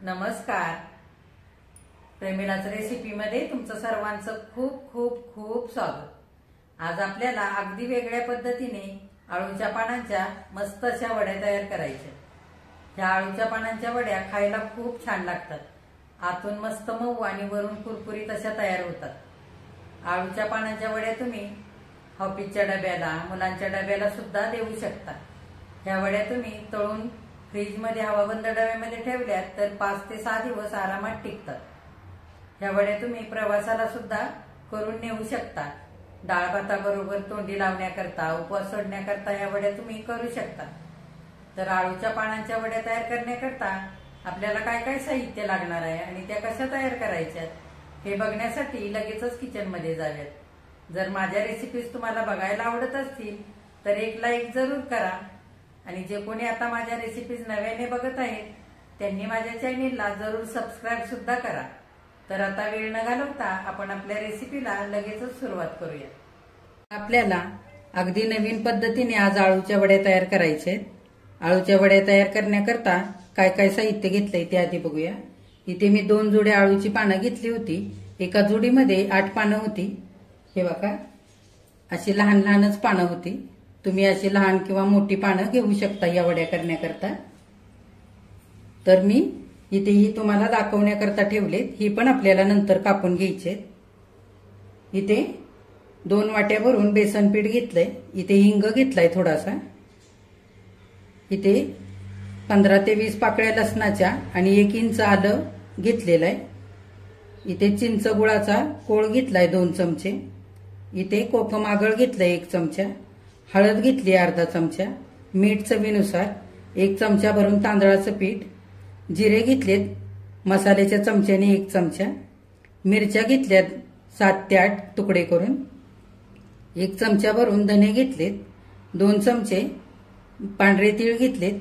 नमस्कार. प्रेमिलाच रेसिपीमध्ये तुमचं सर्वांचं खूप खूप खूप स्वागत. आज आपल्याला अगदी वेगळ्या पद्धतीने आळूच्या पानांच्या मस्त अशा वड्या तयार करायच्या. ह्या आळूच्या पानांच्या वड्या खायला खूप छान लागतात. आतून मस्त मऊ आणि वरून कुरकुरीत अशा तयार होतात. आळूच्या पानांच्या वड्या तुम्ही ऑफिसच्या डब्याला, मुलांच्या डब्याला सुद्धा देऊ शकता. ह्या वड्या तुम्ही तळून फ्रीजमध्ये हवाबंद डब्यामध्ये ठेवल्यात तर 5 ते 6 दिवस आरामात टिकतात. ह्या वड्या तुम्ही प्रवासाला सुद्धा करून नेऊ शकता. डाळ भाताबरोबर तोंडी लावण्याकरता, उपवास सोडण्याकरता ह्या वड्या तुम्ही करू शकता. तर आळूच्या पानांच्या वड्या तयार करण्याकरता आपल्याला काय काय साहित्य लागणार आहे आणि त्या कशा तयार करायच्या हे बघण्यासाठी लगेचच किचनमध्ये जाऊयात. जर माझ्या रेसिपीज तुम्हाला बघायला आवडत असतील तर एक लाईक जरूर करा आणि जे कोणी आता माझ्या रेसिपीज नव्याने बघत आहेत त्यांनी माझ्या चॅनेलला जरूर सबस्क्राईब सुद्धा करा. तर आता वेळ न घालवता आपण आपल्या रेसिपीला लगेचच सुरुवात करूया. आपल्याला अगदी नवीन पद्धतीने आज आळूच्या वड्या तयार करायच्या आहेत. आळूच्या वड्या तयार करण्याकरता काय काय साहित्य घेतलंय ते आधी बघूया. इथे मी 2 जुडे आळूची पानं घेतली होती. एका जुडीमध्ये 8 पानं होती. हे बघा, अशी लहान लहानच पानं होती. तुम्ही अशी लहान किंवा मोठी पानं घेऊ शकता या वड्या करण्याकरता. तर मी इथेही तुम्हाला दाखवण्याकरता ठेवलेत. ही पण आपल्याला नंतर कापून घ्यायचे. इथे 2 वाट्या भरून बेसन पीठ घेतलंय. इथे हिंग घेतलाय थोडासा. इथे 15 ते 20 पाकळ्या लसणाच्या आणि 1 इंच आलं घेतलेलं आहे. इथे चिंच गुळाचा कोळ घेतलाय 2 चमचे. इथे कोकम आगळ घेतलंय 1 चमचा. हळद घेतली अर्धा चमचा. मीठ चवीनुसार. 1 चमचा भरून तांदळाचं पीठ. जिरे घेतलेत मसाल्याच्या चमच्याने 1 चमचा. मिरच्या घेतल्यात 7 ते 8 तुकडे करून. 1 चमचा भरून धने घेतलेत. 2 चमचे पांढरे तीळ घेतलेत.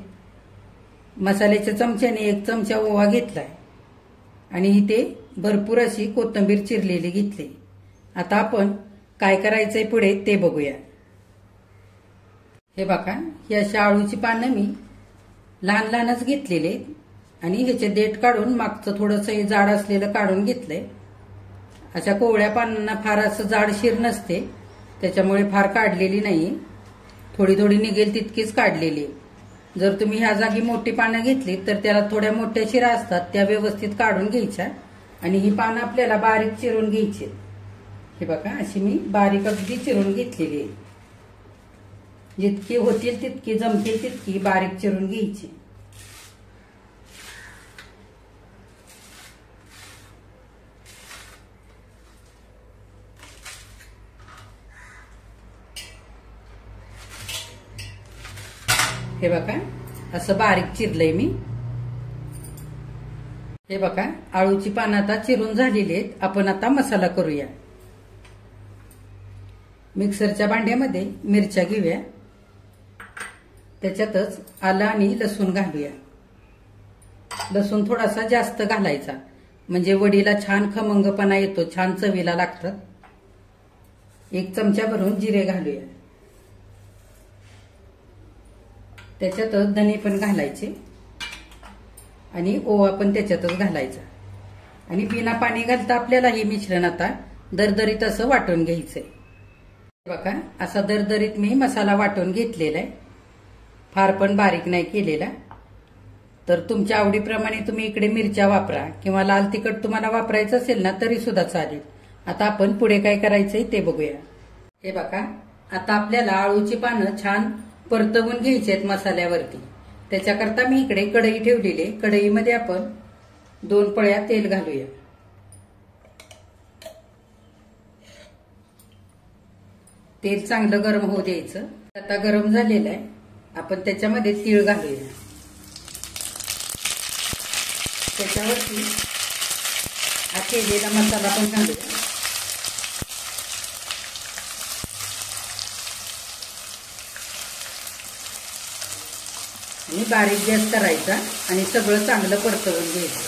मसाल्याच्या चमच्याने 1 चमचा ओवा घेतलाय आणि इथे भरपूर अशी कोथिंबीर चिरलेली घेतली. आता आपण काय करायचंय पुढे ते बघूया. हे बघा, ही अशा आळूची पानं मी लहान लहानच घेतलेले आणि ह्याचे देठ काढून मागचं थोडंसं जाड असलेलं काढून घेतलंय. अशा कोवळ्या पानांना फार असं जाड शिर नसते, त्याच्यामुळे फार काढलेली नाही. थोडी थोडी निघेल तितकीच काढलेली. जर तुम्ही ह्या जागी मोठी पानं घेतली तर त्याला थोड्या मोठ्या शिरा असतात, त्या व्यवस्थित काढून घ्यायच्या आणि ही पानं आपल्याला बारीक चिरून घ्यायची. हे बघा, अशी मी बारीक अगदी चिरून घेतलेली आहे. जितकी होतील तितकी, जमतील तितकी बारीक चिरून घ्यायची. हे बघा, असं बारीक चिरलंय मी. हे बघा, आळूची पानं आता चिरून झालेली आहेत. आपण आता मसाला करूया. मिक्सरच्या भांड्यामध्ये मिरच्या घेऊया. त्याच्यातच आलं आणि लसूण घालूया. लसूण थोडासा जास्त घालायचा म्हणजे वडीला छान खमंगपणा येतो, छान चवीला लागतात. 1 चमचा भरून जिरे घालूया. त्याच्यातच धने पण घालायचे आणि ओवा पण त्याच्यातच घालायचा आणि बिना पाणी घालता आपल्याला हे मिश्रण आता दरदरीत असं वाटून घ्यायचंय. बघा, असा दरदरीत मी मसाला वाटून घेतलेला आहे. फार पण बारीक नाही केलेला. तर तुमच्या आवडीप्रमाणे तुम्ही इकडे मिरच्या वापरा किंवा लाल तिखट तुम्हाला वापरायचं असेल ना तरी सुद्धा चालेल. आता आपण पुढे काय करायचंय ते बघूया. हे बघा, आता आपल्याला आळूची पानं छान परतवून घ्यायची आहेत मसाल्यावरती. त्याच्याकरता मी इकडे कढई ठेवलेली आहे. कढईमध्ये आपण 2 पळ्या तेल घालूया. तेल चांगलं गरम होऊ द्यायचं. आता गरम झालेलं आहे. आपण त्याच्यामध्ये तीळ घालूया. त्याच्यावरती हा केलेला मसाला पण घालूया. आणि बारीक गॅस करायचा आणि सगळं चांगलं परतवून घ्यायचं.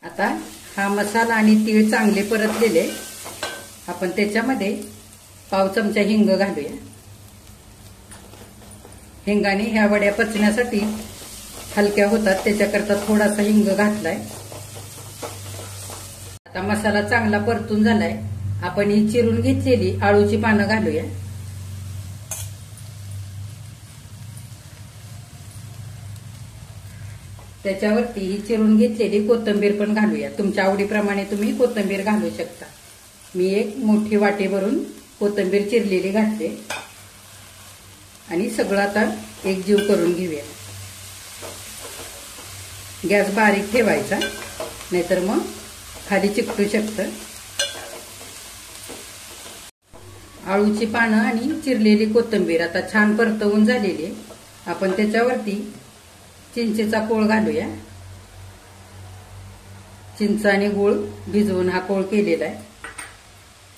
आता हा मसाला आणि तीळ चांगले परतलेले. आपण त्याच्यामध्ये पाव चमचा हिंग घालूया. हिंगाने ह्या वड्या पचण्यासाठी हलक्या होतात त्याच्याकरता थोडासा हिंग घातलाय. आता मसाला चांगला परतून झालाय. आपण ही चिरून घेतलेली आळूची पानं घालूया. त्याच्यावरती ही चिरून घेतलेली कोथिंबीर पण घालूया. तुमच्या आवडीप्रमाणे तुम्ही कोथिंबीर घालू शकता. मी एक मोठी वाटी भरून कोथिंबीर चिरलेली घातली आणि सगळं आता एकजीव करून घेऊया. गॅस बारीक ठेवायचा, नाहीतर मग खाली चिकटू शकतं. आळूची पानं आणि चिरलेली कोथिंबीर आता छान परतवून झालेली आहे. आपण त्याच्यावरती चिंचेचा कोळ घालूया. चिंच आणि गूळ भिजवून हा कोळ केलेला आहे.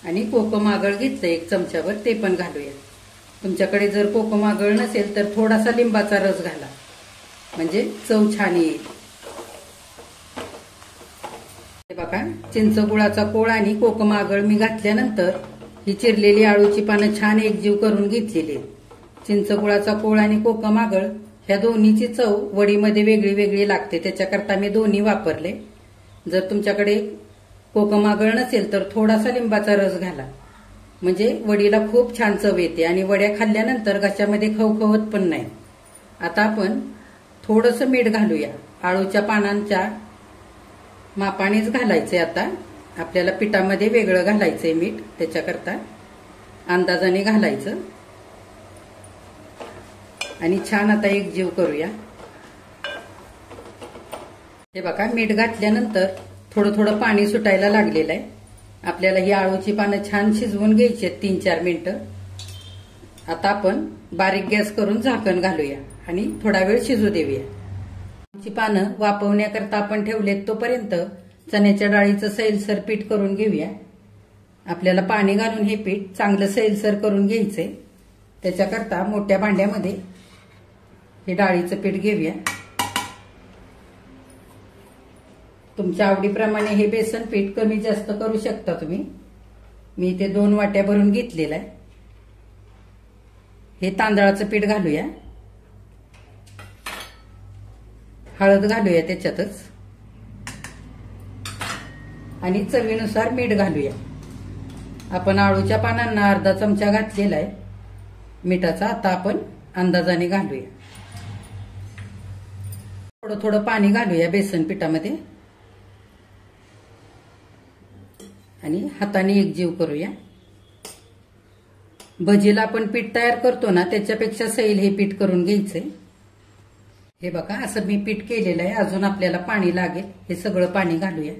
आणि कोकम आगळ घेतलं 1 चमचाभर, ते पण घालूया. तुमच्याकडे जर कोकम आगळ नसेल तर थोडासा लिंबाचा रस घाला, म्हणजे चव छान येईल. हे बघा, चिंच गुळाचा कोळ आणि कोकम आगळ मी घातल्यानंतर ही चिरलेली आळूची पानं छान एकजीव करून घेतलेली. चिंच गुळाचा कोळ आणि कोकम आगळ ह्या दोन्हीची चव वडीमध्ये वेगळी वेगळी लागते, त्याच्याकरता मी दोन्ही वापरले. जर तुमच्याकडे कोकम आगळ नसेल तर थोडासा लिंबाचा रस घाला, म्हणजे वडीला खूप छान चव येते आणि वड्या खाल्ल्यानंतर घशामध्ये खवखवत पण नाही. आता आपण थोडंसं मीठ घालूया. आळूच्या पानांच्या मापानेच घालायचंय. आता आपल्याला पिठामध्ये वेगळं घालायचंय मीठ, त्याच्याकरता अंदाजाने घालायचं. आणि छान आता एकजीव करूया. हे बघा, मीठ घातल्यानंतर थोडं थोडं पाणी सुटायला लागलेलं आहे. आपल्याला ही आळूची पानं छान शिजवून घ्यायची आहेत 3-4 मिनिटं. आता आपण बारीक गॅस करून झाकण घालूया आणि थोडा वेळ शिजू देऊया. आळूची पानं वाफवण्याकरता आपण ठेवलेत तोपर्यंत चण्याच्या डाळीचं सैलसर पीठ करून घेऊया. आपल्याला पाणी घालून हे पीठ चांगलं सैलसर करून घ्यायचंय. त्याच्याकरता मोठ्या भांड्यामध्ये हे डाळीचं पीठ घेऊया. तुमच्या आवडीप्रमाणे हे बेसन पीठ कमी जास्त करू शकता तुम्ही. मी इथे 2 वाट्या भरून घेतलेलं आहे. हे तांदळाचं पीठ घालूया. हळद घालूया त्याच्यातच आणि चवीनुसार मीठ घालूया. आपण आळूच्या पानांना अर्धा चमचा घातलेला आहे मिठाचा. आता आपण अंदाजाने घालूया. थोडं थोडं पाणी घालूया बेसन पिठामध्ये आणि हाताने एकजीव करूया. भजीला आपण पीठ तयार करतो ना, त्याच्यापेक्षा सैल हे पीठ करून घ्यायचंय. हे बघा, असं मी पीठ केलेलं आहे. अजून आपल्याला पाणी लागेल. हे सगळं पाणी घालूया.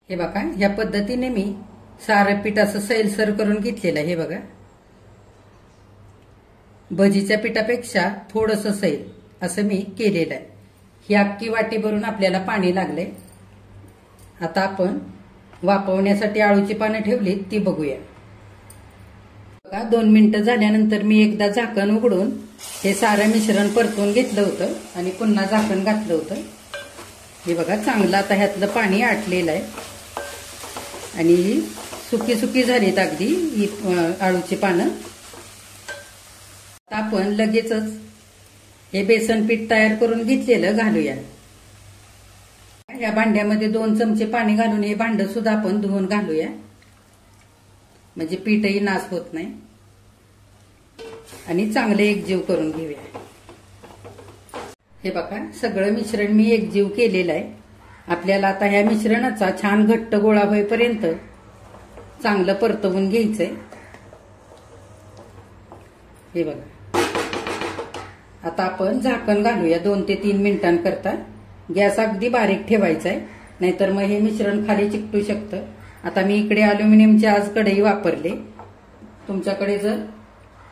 हे बघा, ह्या पद्धतीने मी सारं पीठ असं सैलसर करून घेतलेलं आहे. हे बघा, भजीच्या पिठापेक्षा थोडंसं सैल असं मी केलेलं आहे. ही अख्खी वाटी भरून आपल्याला पाणी लागलंय. आता आपण वाफवण्यासाठी आळूची पानं ठेवली ती बघूया. बघा, 2 मिनिटं झाल्यानंतर मी एकदा झाकण उघडून हे सारं मिश्रण परतून घेतलं होतं आणि पुन्हा झाकण घातलं होतं. हे बघा, चांगलं आता ह्यातलं पाणी आटलेलं आहे आणि ही सुकी सुकी झालीत अगदी ही आळूची पानं. आता आपण लगेचच हे बेसन पीठ तयार करून घेतलेलं घालूया. या भांड्यामध्ये 2 चमचे पाणी घालून हे भांड सुद्धा आपण धुवून घालूया, म्हणजे पीठही नास होत नाही. आणि चांगले एकजीव करून घेऊया. हे बघा, सगळं मिश्रण मी एकजीव केलेलं आहे. आपल्याला आता ह्या मिश्रणाचा छान घट्ट गोळा होईपर्यंत चांगलं परतवून घ्यायचंय. हे बघा, आता आपण झाकण घालूया 2 ते 3 मिनिटांकरता. गॅस अगदी बारीक ठेवायचा आहे, नाहीतर मग हे मिश्रण खाली चिकटू शकतं. आता मी इकडे अल्युमिनियमची आज कढई वापरले. तुमच्याकडे जर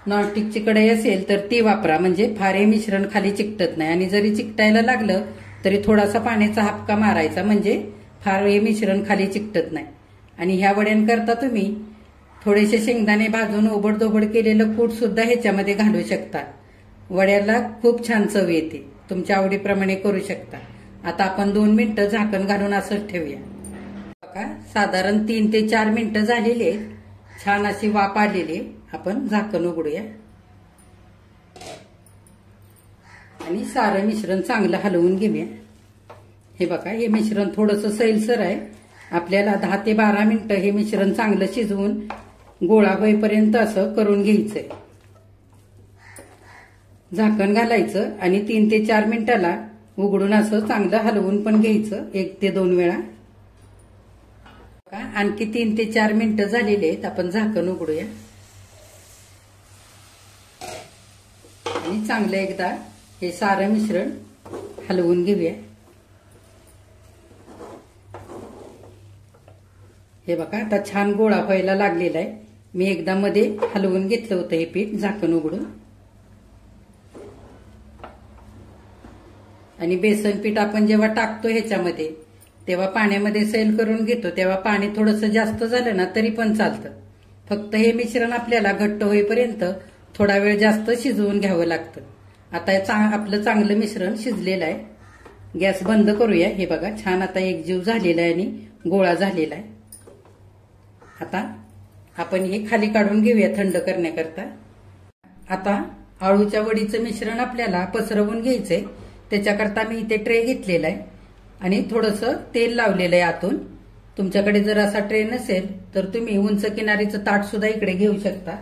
नॉनस्टिकची कढई असेल तर ती वापरा, म्हणजे फार हे मिश्रण खाली चिकटत नाही. आणि जरी चिकटायला लागलं तरी थोडासा पाण्याचा हापका मारायचा, म्हणजे फार हे मिश्रण खाली चिकटत नाही. आणि ह्या वड्यांकरता तुम्ही थोडेसे शेंगदाणे भाजून ओबडधोबड केलेलं कूट सुद्धा ह्याच्यामध्ये घालू शकता. वड्याला खूप छान चव येते. तुमच्या आवडीप्रमाणे करू शकता. आता आपण 2 मिनिटं झाकण घालून असंच ठेवूया. बघा, साधारण 3 ते 4 मिनिटं झालेली आहेत. छान अशी वाफ आलेली. आपण झाकण उघडूया. आणि सारं मिश्रण चांगलं हलवून घेऊया। हे बघा, हे मिश्रण थोडंसं सैलसर आहे। आपल्याला 10 ते 12 मिनिटं हे मिश्रण चांगलं शिजवून गोळा होईपर्यंत असं करून घ्यायचंय। झाकण घालायचं आणि 3 ते 4 मिनिटाला उघडून असं चांगलं हलवून पण घ्यायचं 1 ते 2 वेळा। आणखी 3 ते 4 मिनिटं झालेले आहेत। आपण झाकण उघडूया आणि चांगलं एकदा हे सारं मिश्रण हलवून घेऊया। हे बघा, आता छान गोळा व्हायला लागलेला आहे। मी एकदा मध्ये हलवून घेतलं होतं हे पीठ झाकण उघडून। आणि बेसन पीठ आपण जेव्हा टाकतो ह्याच्यामध्ये तेव्हा पाण्यामध्ये सैल करून घेतो, तेव्हा पाणी थोडंसं जास्त झालं ना तरी पण चालतं। फक्त हे मिश्रण आपल्याला घट्ट होईपर्यंत थोडा वेळ जास्त शिजवून घ्यावं लागतं। आता आपलं चांगलं मिश्रण शिजलेलं आहे। गॅस बंद करूया। हे बघा, छान आता एकजीव झालेला आहे आणि गोळा झालेला आहे। आता आपण हे खाली काढून घेऊया थंड करण्याकरता। आता आळूच्या वडीचं मिश्रण आपल्याला पसरवून घ्यायचंय। त्याच्याकरता मी इथे ट्रे घेतलेला आहे आणि थोडंसं तेल लावलेलं आहे आतून। तुमच्याकडे जर असा ट्रे नसेल तर तुम्ही उंच किनारीचं ताट सुद्धा इकडे घेऊ शकता।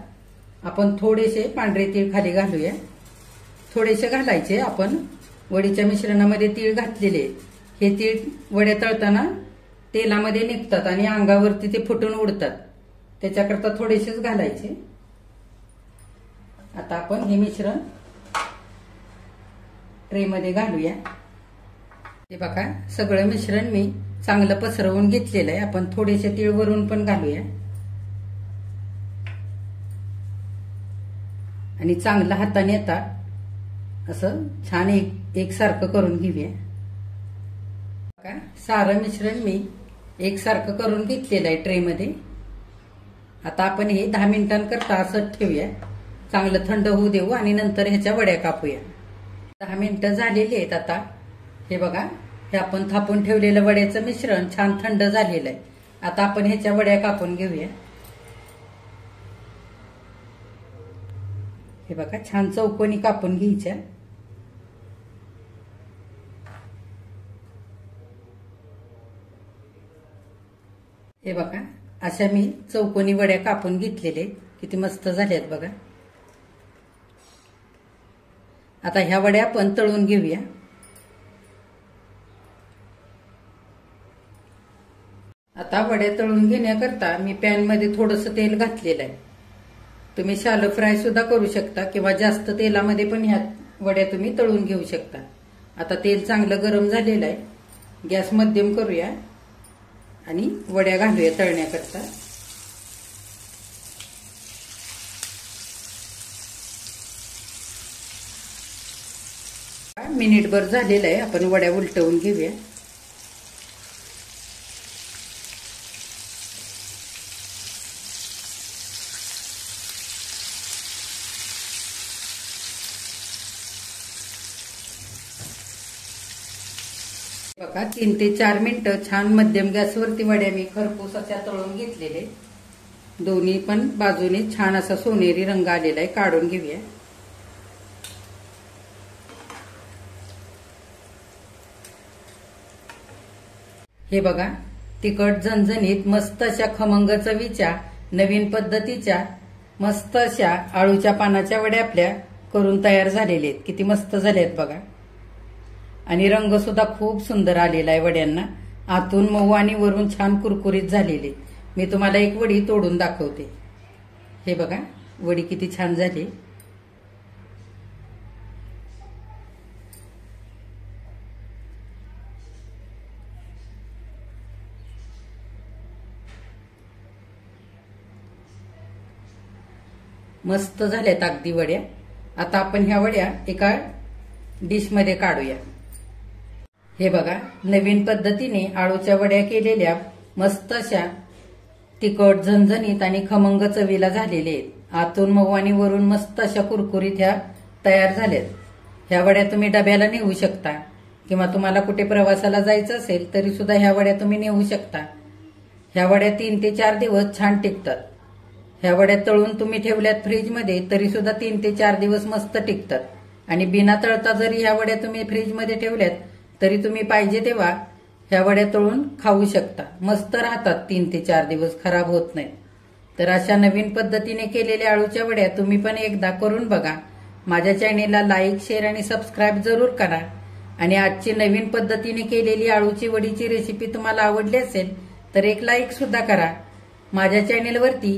आपण थोडेसे पांढरे तीळ खाली घालूया। थोडेसे घालायचे, आपण वडीच्या मिश्रणामध्ये तीळ घातलेले। हे तीळ वड्या तळताना तेलामध्ये निघतात आणि अंगावरती ते फुटून उडतात, त्याच्याकरता थोडेसेच घालायचे। आता आपण हे मिश्रण ट्रे मध्ये घालूया। हे बघा, सगळं मिश्रण मी चांगलं पसरवून घेतलेलं आहे। आपण थोडेसे तीळ वरून पण घालूया आणि चांगलं हाताने आता असं छान एकसारखं करून घेऊया। बघा, सारं मिश्रण मी एकसारखं करून घेतलेलं आहे ट्रे मध्ये। आता आपण हे 10 मिनिटांकरता असंच ठेवूया, चांगलं थंड होऊ देऊ आणि नंतर ह्याच्या वड्या कापूया। 10 मिनिटं झालेली आहेत। आता हे बघा, हे आपण थापून ठेवलेलं वड्याचं मिश्रण छान थंड झालेलं आहे। आता आपण ह्याच्या वड्या कापून घेऊया। हे बघा, छान चौकोनी कापून घ्यायच्या। हे बघा, अशा मी चौकोनी वड्या कापून घेतलेले, किती मस्त झाल्यात बघा। आता ह्या वड्या आपण तळून घेऊया। आता वड्या तळून घेण्याकरता मी पॅन मध्ये थोडंसं तेल घातलेलं आहे। तुम्ही शॅलो फ्राय सुद्धा करू शकता किंवा जास्त तेलामध्ये पण ह्या वड्या तुम्ही तळून घेऊ शकता। आता तेल चांगलं गरम झालेलं आहे। गॅस मध्यम करूया आणि वड्या घालूया तळण्याकरता। मिनिटभर झालेलं आहे। आपण वड्या उलटवून घेऊया। बघा, 3 ते 4 मिनिटं छान मध्यम गॅसवरती वड्या मी खरपूस अशा तळून घेतलेले। दोन्ही पण बाजूने छान असा सोनेरी रंग आलेला आहे। काढून घेऊया। हे बघा, तिखट झणझणीत मस्त अशा खमंग चवीच्या नवीन पद्धतीच्या मस्त अशा आळूच्या पानाच्या वड्या आपल्या करून तयार झालेल्या आहेत। किती मस्त झाल्यात बघा, आणि रंग सुद्धा खूप सुंदर आलेला आहे वड्यांना। आतून मऊ आणि वरून छान कुरकुरीत झालेले। मी तुम्हाला एक वडी तोडून दाखवते। हे बघा, वडी किती छान झाली। मस्त झाल्यात अगदी वड्या। आता आपण ह्या वड्या एका डिश मध्ये काढूया। हे बघा, नवीन पद्धतीने आळूच्या वड्या केलेल्या मस्त अशा तिखट झणझणीत आणि खमंग चवीला झालेले आहेत। आतून मऊ आणि वरून मस्त अशा कुरकुरीत ह्या तयार झाल्यात। ह्या वड्या तुम्ही डब्याला नेऊ शकता किंवा तुम्हाला कुठे प्रवासाला जायचं असेल तरी सुद्धा ह्या वड्या तुम्ही नेऊ शकता। ह्या वड्या 3 ते 4 दिवस छान टिकतात। ह्या वड्या तळून तुम्ही ठेवल्यात फ्रीज मध्ये तरी सुद्धा 3 ते 4 दिवस मस्त टिकतात आणि बिना तळता जरी ह्या वड्या तुम्ही फ्रीजमध्ये ठेवल्यात तरी तुम्ही पाहिजे तेव्हा ह्या वड्या तळून खाऊ शकता. मस्त राहतात 3 ते 4 दिवस, खराब होत नाहीत. तर अशा नवीन पद्धतीने केलेल्या अळूच्या वड्या तुम्ही पण एकदा करून बघा. माझ्या चॅनेलला लाईक, शेअर आणि सबस्क्राईब जरूर करा. आणि आजची नवीन पद्धतीने केलेली अळूची वडीची रेसिपी तुम्हाला आवडली असेल तर एक लाईक सुद्धा करा. माझ्या चॅनेलवरती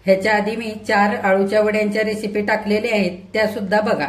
ह्याच्या आधी मी 4 अळूच्या वड्यांच्या रेसिपी टाकलेल्या आहेत, त्या सुद्धा बघा.